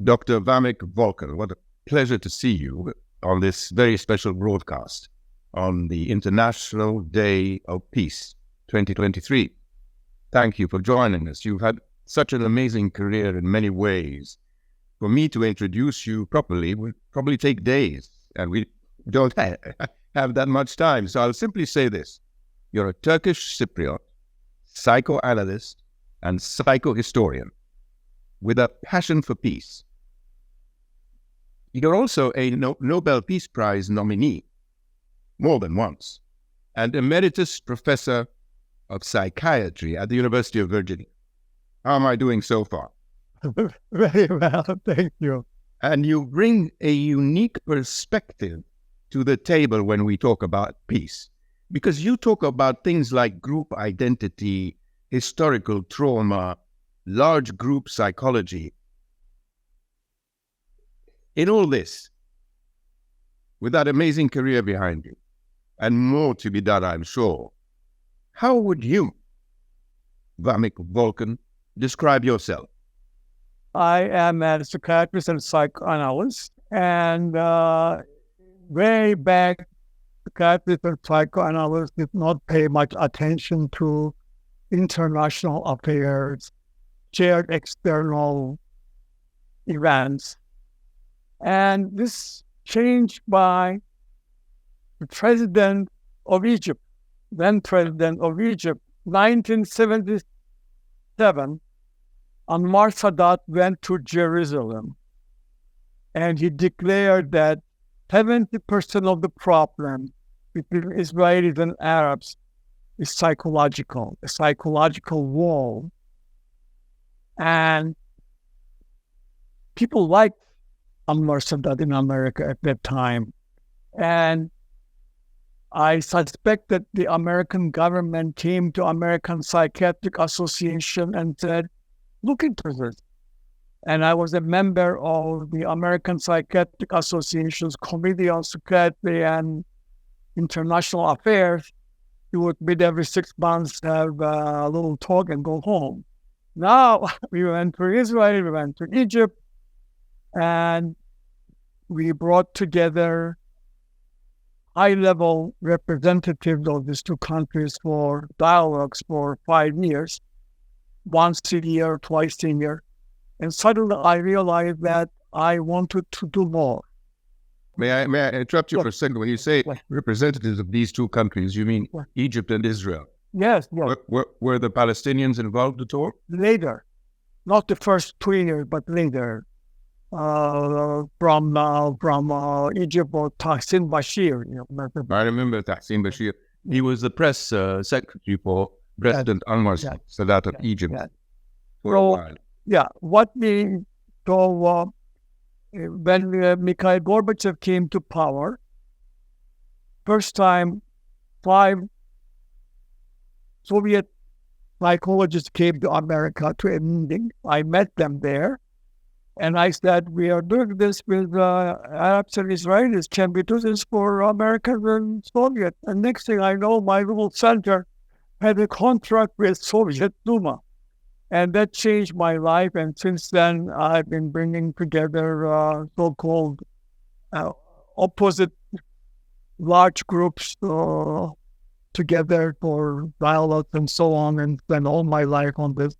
Dr. Vamik Volkan, what a pleasure to see you on this very special broadcast on the International Day of Peace 2023. Thank you for joining us. You've had such an amazing career in many ways. For me to introduce you properly would probably take days, and we don't have that much time. So I'll simply say this. You're a Turkish Cypriot, psychoanalyst, and psychohistorian with a passion for peace. You're also a Nobel Peace Prize nominee, more than once, and emeritus professor of psychiatry at the University of Virginia. How am I doing so far? Very well, thank you. And you bring a unique perspective to the table when we talk about peace, because you talk about things like group identity, historical trauma, large group psychology. In all this, with that amazing career behind you, and more to be done, I'm sure, how would you, Vamik Volkan, describe yourself? I am a psychiatrist and psychoanalyst, and way back, psychiatrists and psychoanalysts did not pay much attention to international affairs, shared external events. And this changed by the president of Egypt, then president of Egypt, 1977, Anwar Sadat went to Jerusalem, and he declared that 70% of the problem between Israelis and Arabs is psychological, a psychological wall. And people liked Anwar Sadat in America at that time. And I suspect that the American government came to American Psychiatric Association and said, look into this. And I was a member of the American Psychiatric Association's Committee on Psychiatry and International Affairs. We would meet every 6 months, have a little talk, and go home. Now, we went to Israel, we went to Egypt, and we brought together high-level representatives of these two countries for dialogues for 5 years, once a year, twice a year. And suddenly I realized that I wanted to do more. May I interrupt you for a second? When you say representatives of these two countries, you mean Egypt and Israel? Yes. Were the Palestinians involved at all? Later. Not the first 2 years, but later. From Egypt, or Tahsin Bashir. I remember Tahsin Bashir. He was the press secretary for President Anwar Sadat of Egypt for a while. Yeah, when Mikhail Gorbachev came to power, first time 5 Soviet psychologists came to America to a meeting. I met them there. And I said, we are doing this with Arabs and Israelis. Can we do this for Americans and Soviet? And next thing I know, my little center had a contract with Soviet Duma. And that changed my life. And since then, I've been bringing together so-called opposite large groups together for dialogue and so on, and spend all my life on this,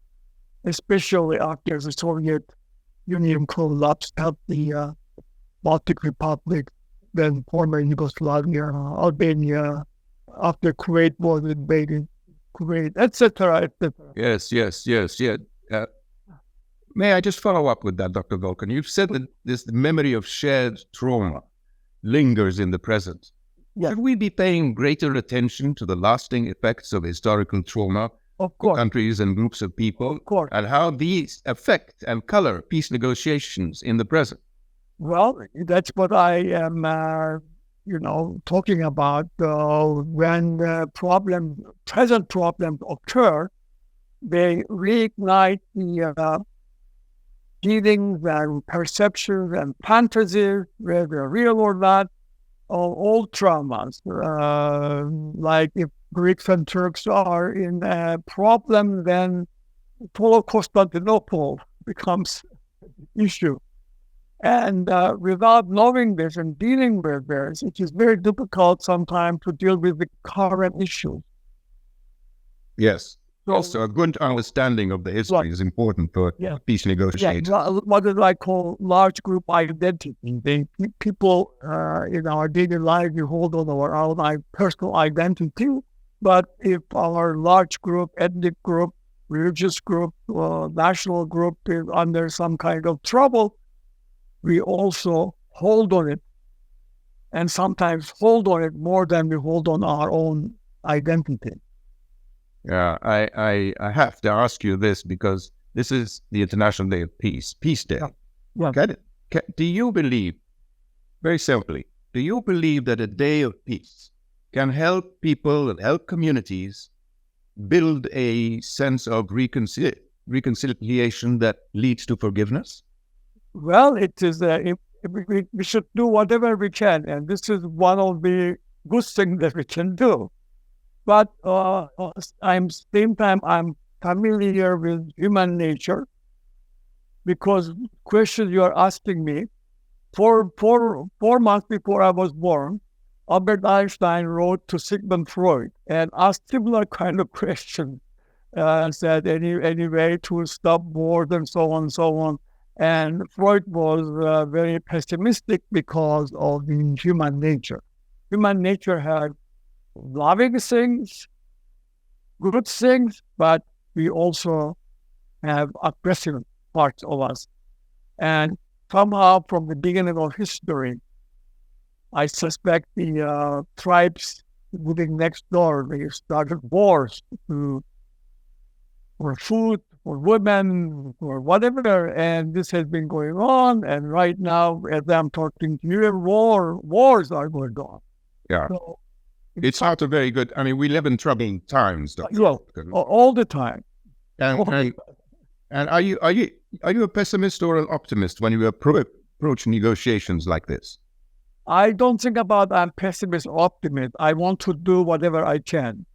especially after the Soviet Union collapsed, helped the Baltic Republic, then former Yugoslavia, Albania, after Kuwait was invaded, Kuwait, etc., etc. Yes. May I just follow up with that, Dr. Volkan? You've said that this memory of shared trauma lingers in the present. Yes. Should we be paying greater attention to the lasting effects of historical trauma Of course. countries and groups of people, Of course. and how these affect and color peace negotiations in the present? Well, that's what I am, talking about. When present problems occur, they reignite the feelings and perceptions and fantasies, whether real or not, of old traumas. Like if Greeks and Turks are in a problem, then Constantinople becomes an issue. And without knowing this and dealing with this, it is very difficult sometimes to deal with the current issues. Yes. So, So a good understanding of the history is important for peace negotiators. What do I call large group identity? The people in our daily life, we hold on our own personal identity. But if our large group, ethnic group, religious group, national group is under some kind of trouble, we also hold on it, and sometimes hold on it more than we hold on our own identity. Yeah, I have to ask you this because this is the International Day of Peace, Peace Day. Yeah. Do you believe, very simply, do you believe that a day of peace can help people and help communities build a sense of reconciliation that leads to forgiveness? Well, it is. We should do whatever we can, and this is one of the good things that we can do. But same time, I'm familiar with human nature, because question you are asking me, 4 months before I was born, Albert Einstein wrote to Sigmund Freud and asked similar kind of question, and said any way to stop wars and so on and so on. And Freud was very pessimistic because of the human nature. Human nature had loving things, good things, but we also have aggressive parts of us. And somehow from the beginning of history, I suspect the tribes living next door, they started wars for food, for women, for whatever, and this has been going on. And right now, as I'm talking to you, wars are going on. Yeah. So, it's not a very good. I mean, we live in troubling times, Dr. All the time. And are you a pessimist or an optimist when you approach negotiations like this? I don't think about I'm pessimist or optimist. I want to do whatever I can.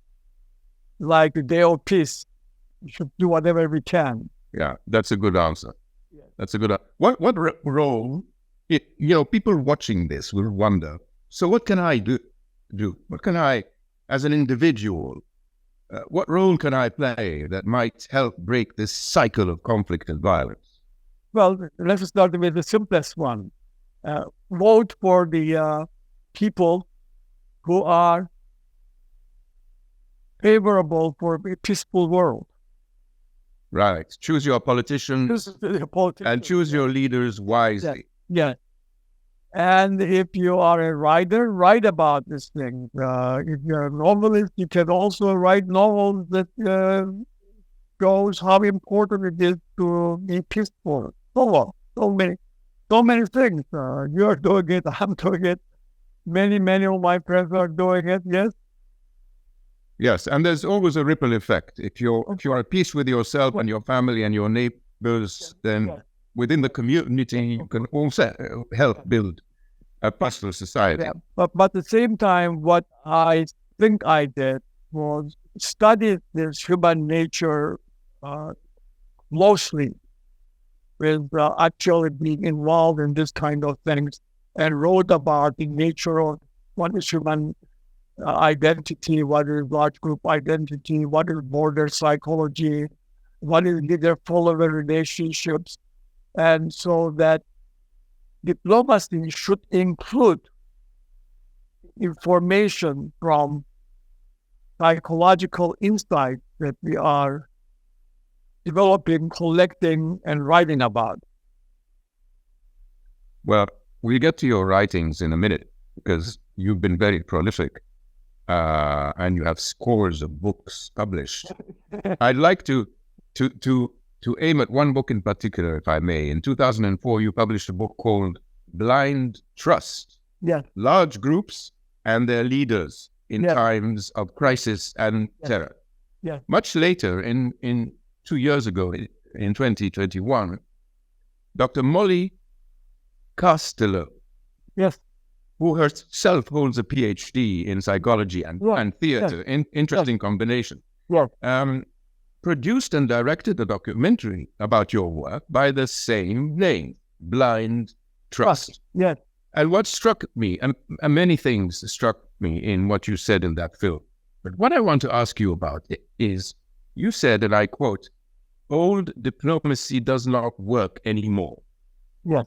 Like the Day of Peace, we should do whatever we can. Yeah, that's a good answer. Yeah. That's a good. What role? People watching this will wonder. So, what can I do? What can I, as an individual, what role can I play that might help break this cycle of conflict and violence? Well, let's start with the simplest one. Vote for the people who are favorable for a peaceful world. Right. Choose your politicians and choose your leaders wisely. Yeah. And if you are a writer, write about this thing. If you're a novelist, you can also write novels that shows how important it is to be peaceful. So many things. You're doing it. I'm doing it. Many of my friends are doing it. Yes. Yes, and there's always a ripple effect. If you are at peace with yourself and your family and your neighbors, then within the community you can also help build a peaceful society. Yeah. But at the same time, what I think I did was study this human nature closely, with actually being involved in this kind of things, and wrote about the nature of what is human identity, what is large group identity, what is border psychology, what is leader-follower relationships. And so that diplomacy should include information from psychological insight that we are developing, collecting, and writing about. Well, we'll get to your writings in a minute because you've been very prolific and you have scores of books published. I'd like to aim at one book in particular, if I may. In 2004, you published a book called Blind Trust. Yeah. Large Groups and Their Leaders in Times of Crisis and Terror. Yeah. Much later, in 2 years ago, in 2021, Dr. Molly Castello, who herself holds a PhD in psychology and theater, interesting combination, produced and directed a documentary about your work by the same name, Blind trust. Yes. And what struck me, and many things struck me in what you said in that film, but what I want to ask you about is, you said, and I quote, "Old diplomacy does not work anymore." Yes.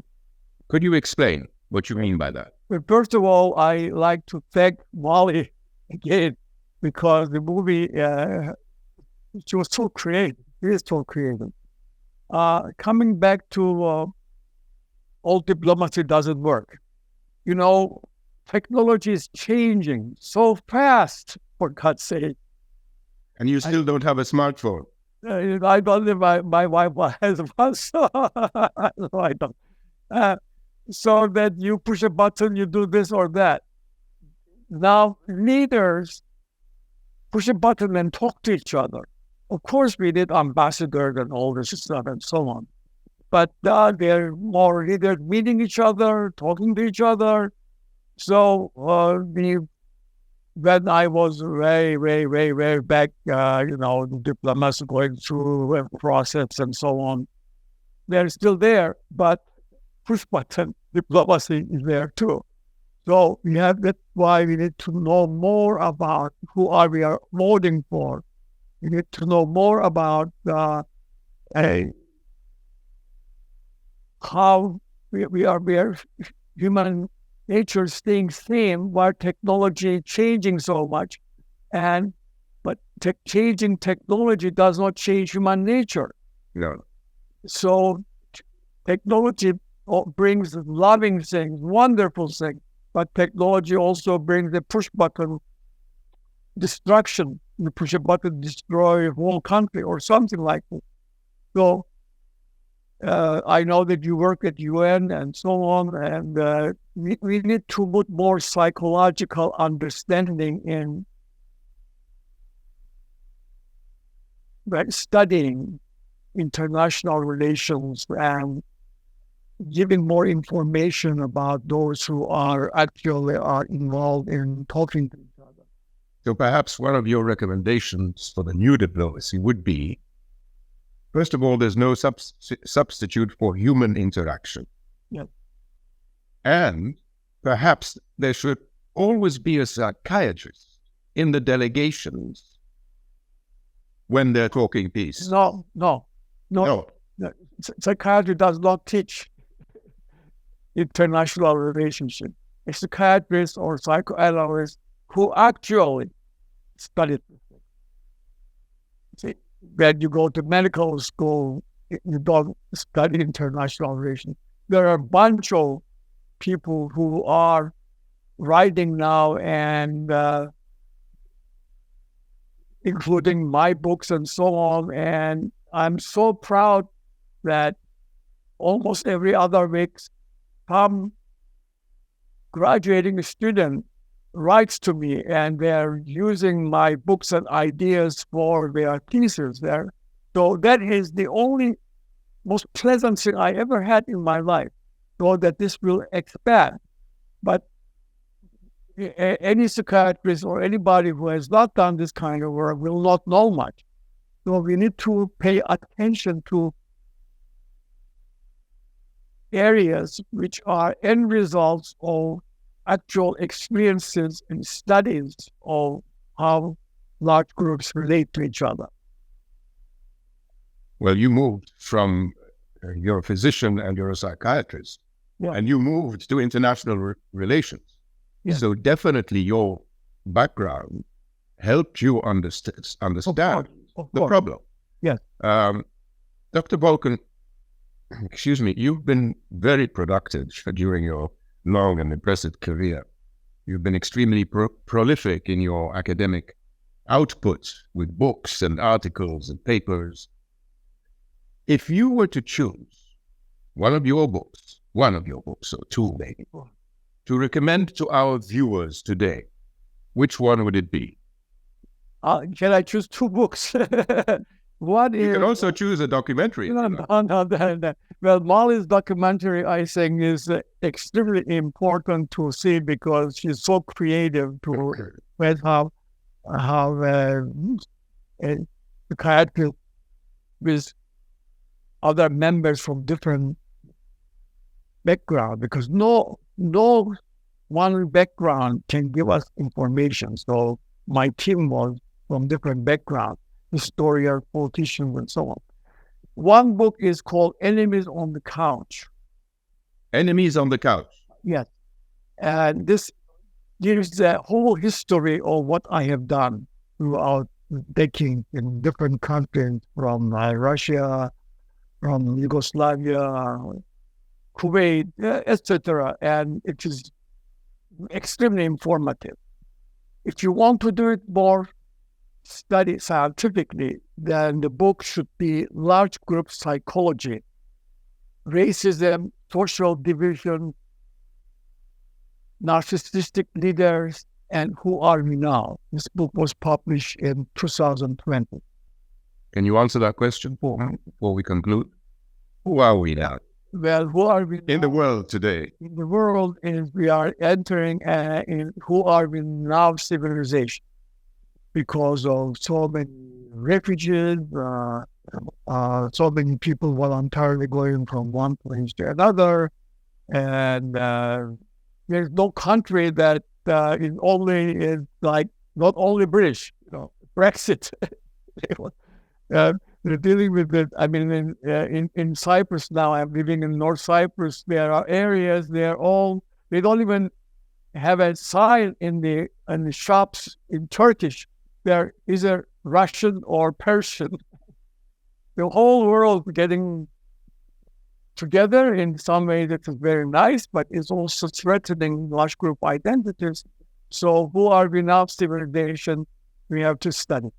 Could you explain what you mean by that? But first of all, I like to thank Molly again, because the movie, she was so creative. She is so creative. Coming back to old diplomacy doesn't work. You know, technology is changing so fast, for God's sake. And you still don't have a smartphone. I don't live, my wife has one, so I don't. So that you push a button, you do this or that. Now, leaders push a button and talk to each other. Of course, we need ambassadors and all this stuff and so on. But they're more leaders meeting each other, talking to each other. So when I was way back, the diplomats going through a process and so on, they're still there, but push button diplomacy is there too. So that's why we need to know more about who we are voting for. We need to know more about how we are human nature staying same while technology changing so much. But changing technology does not change human nature. No. So technology brings loving things, wonderful things, but technology also brings the push button destruction. You push a button, destroy a whole country or something like that. So I know that you work at UN and so on, and we need to put more psychological understanding in studying international relations and giving more information about those who are involved in talking to each other. So perhaps one of your recommendations for the new diplomacy would be, first of all, there's no substitute for human interaction. Yes. And perhaps there should always be a psychiatrist in the delegations when they're talking peace. No. Psychiatry does not teach international relationship. A psychiatrist or psychoanalyst who actually studied this thing. See, when you go to medical school, you don't study international relations. There are a bunch of people who are writing now, and including my books and so on. And I'm so proud that almost every other week, some graduating student writes to me, and they're using my books and ideas for their thesis there. So that is the only most pleasant thing I ever had in my life, so that this will expand. But any psychiatrist or anybody who has not done this kind of work will not know much. So we need to pay attention to areas which are end results of actual experiences and studies of how large groups relate to each other. Well, you moved from you're a physician and you're a psychiatrist, and you moved to international relations. Yeah. So definitely your background helped you understand the problem. Yes. Dr. Volkan, you've been very productive during your long and impressive career. You've been extremely prolific in your academic output with books and articles and papers. If you were to choose one of your books, or two maybe, to recommend to our viewers today, which one would it be? Can I choose two books? One is... You can also choose a documentary. No. Well, Molly's documentary, I think, is extremely important to see because she's so creative to how psychiatrists with other members from different background, because no one background can give us information. So my team was from different backgrounds, historian, politicians, and so on. One book is called Enemies on the Couch. Enemies on the Couch. Yes. And this gives the whole history of what I have done throughout decades in different countries, from Russia, from Yugoslavia, Kuwait, etc. And it is extremely informative. If you want to do it more study scientifically, then the book should be Large Group Psychology, Racism, Social Division, Narcissistic Leaders, and Who Are We Now? This book was published in 2020. Can you answer that question before we conclude? Who are we now? Well, who are we now? In the world today? In the world, we are entering in who are we now civilization, because of so many refugees, so many people voluntarily going from one place to another, and there's no country that is like not only British, Brexit. They're dealing with it. I mean, in Cyprus now, I'm living in North Cyprus. There are areas they don't even have a sign in the shops in Turkish. They're either Russian or Persian. The whole world getting together in some way that is very nice, but is also threatening large group identities. So who are we now civilization? We have to study.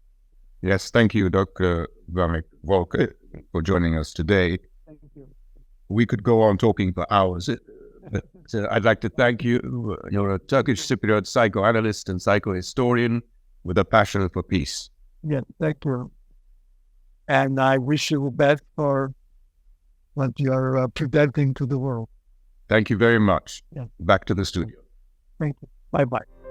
Yes, thank you, Dr. Vamik Volkan, for joining us today. Thank you. We could go on talking for hours. So I'd like to thank you. You're a Turkish Cypriot psychoanalyst and psychohistorian with a passion for peace. Yes, thank you. And I wish you the best for what you're presenting to the world. Thank you very much. Yes. Back to the studio. Thank you. Bye-bye.